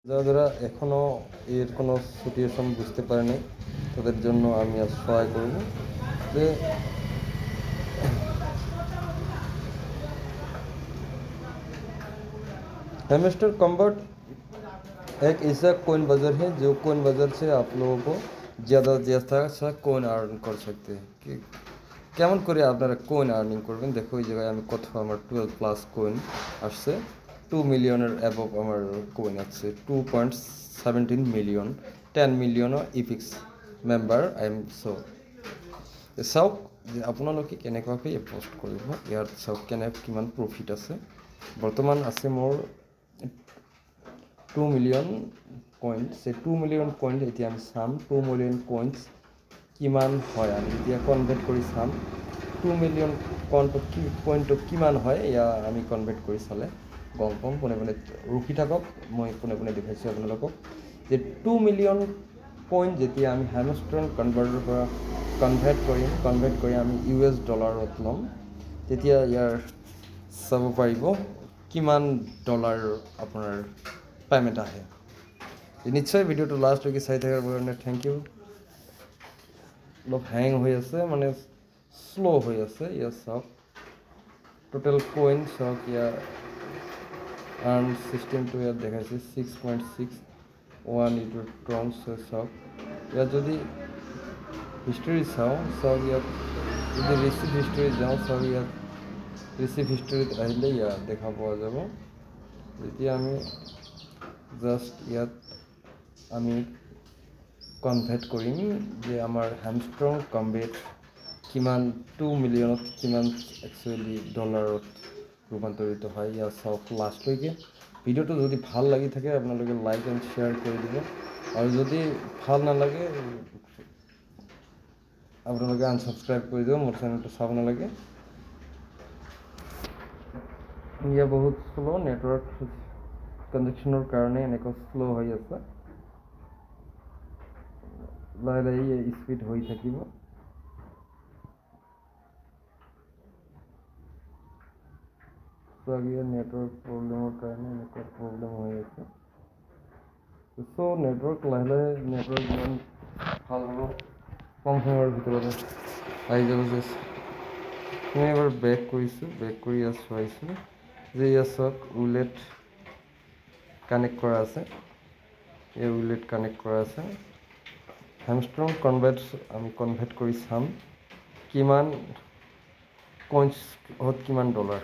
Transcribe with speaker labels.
Speaker 1: যারা এখনও এর কোনো সিচুয়েশন বুঝতে পারেনি তাদের জন্য আমি আজ সহায় করব যে हेमस्टर कन्वर्ट एक ऐसा कोइन बाज़ार है जो कोइन बाज़ार से आप लोगों को ज़्यादा ज़्यादा कोइन अर्न कर सकते हैं कि কেমন করে আপনারা কোয়েন আর্নিং করবেন দেখো এই জায়গায় আমি কত আমার 12+ কোয়েন আসছে 2 মিলিয়নের অ্যাবভ আমার কোয়েন আছে 2.17 মিলিয়ন 10 মিলিয়নৰ ইপিক্স মেম্বাৰ আই এম চাওক যে আপোনালোকে কেনেকুৱাকৈ পষ্ট কৰিব ইয়াত চাওক কিমান প্ৰফিট আছে বৰ্তমান আছে মোৰ 2 মিলিয়ন কইন সেই 2 মিলিয়ন কইন এতিয়া আমি চাম 2 মিলিয়ন কইনছ কিমান হয় আমি এতিয়া কনভাৰ্ট কৰি চাম 2 মিলিয়ন কইনটো কিমান হয় এয়া আমি কনভাৰ্ট কৰি চালে গম পাম পোনে পোনে ৰখি থাকক মই পোনে পোনে দেখাইছোঁ আপোনালোকক যে 2 মিলিয়ন কইন যেতিয়া আমি হেমষ্ট্ৰন কনভাৰ্টৰ পৰা কনভাৰ্ট কৰি আমি US ডলাৰত ল'ম তেতিয়া ইয়াৰ চাব পাৰিব কিমান ডলাৰ আপোনাৰ পেমেণ্ট আহে নিশ্চয় ভিডিঅ'টো লাষ্টলৈকে চাই থকাৰ কাৰণে থেংক ইউ অলপ হ্যাং হৈ আছে মানে স্লো হৈ আছে ইয়াৰ চাওক টোটেল কইন চাওক ইয়াৰ আৰ্ন চিষ্টেমটো ইয়াত দেখাইছে 6.61 ইটো ট্ৰন্স চাওক ইয়াত যদি হিষ্টৰী চাওক ইয়াত যদি ৰিচিভ হিষ্টৰী যাওঁ চাওক ইয়াত ৰিচিভ হিষ্টৰীত আহিলে ইয়াত দেখা পোৱা যাব যেতিয়া আমি জাষ্ট ইয়াত আমি কনভাৰ্ট কৰিম যে আমাৰ হেমষ্ট্ৰং কম্বেট কিমান 2 মিলিয়নত কিমান একচুৱেলি ডলাৰত ৰূপান্তৰিত হয় ইয়াৰ চাওক লাষ্টলৈকে ভিডিঅ'টো যদি ভাল লাগি থাকে আপোনালোকে লাইক এণ্ড শ্বেয়াৰ কৰি দিব আৰু যদি ভাল নালাগে আপোনালোকে আনসাবস্ক্ৰাইব কৰি দিব মোৰ চেনেলটো চাব নালাগে ইয়া বহুত স্লো নেটৱৰ্ক কানেকশ্যনৰ কাৰণে এনেকুৱা স্লো হৈ আছে লাহে লাহে স্পীড হৈ থাকিব নেটৱৰ্ক প্ৰব্লেমৰ কাৰণে এনেকুৱা প্ৰব্লেম হৈ আছে চ' নেটৱৰ্ক লাহে লাহে নেটৱৰ্ক ইমান ভাল হ'ব কম সময়ৰ ভিতৰতে আহি যাব মই এবাৰ বেক কৰিছোঁ বেক কৰি ইয়াত চোৱাইছোঁ যে ইয়াত চাওক উইলেট কানেক্ট কৰা আছে এই উইলেট কানেক্ট কৰা আছে হেমষ্ট্ৰং আমি কনভাৰ্ট কৰি চাম কিমান কইনছত কিমান ডলাৰ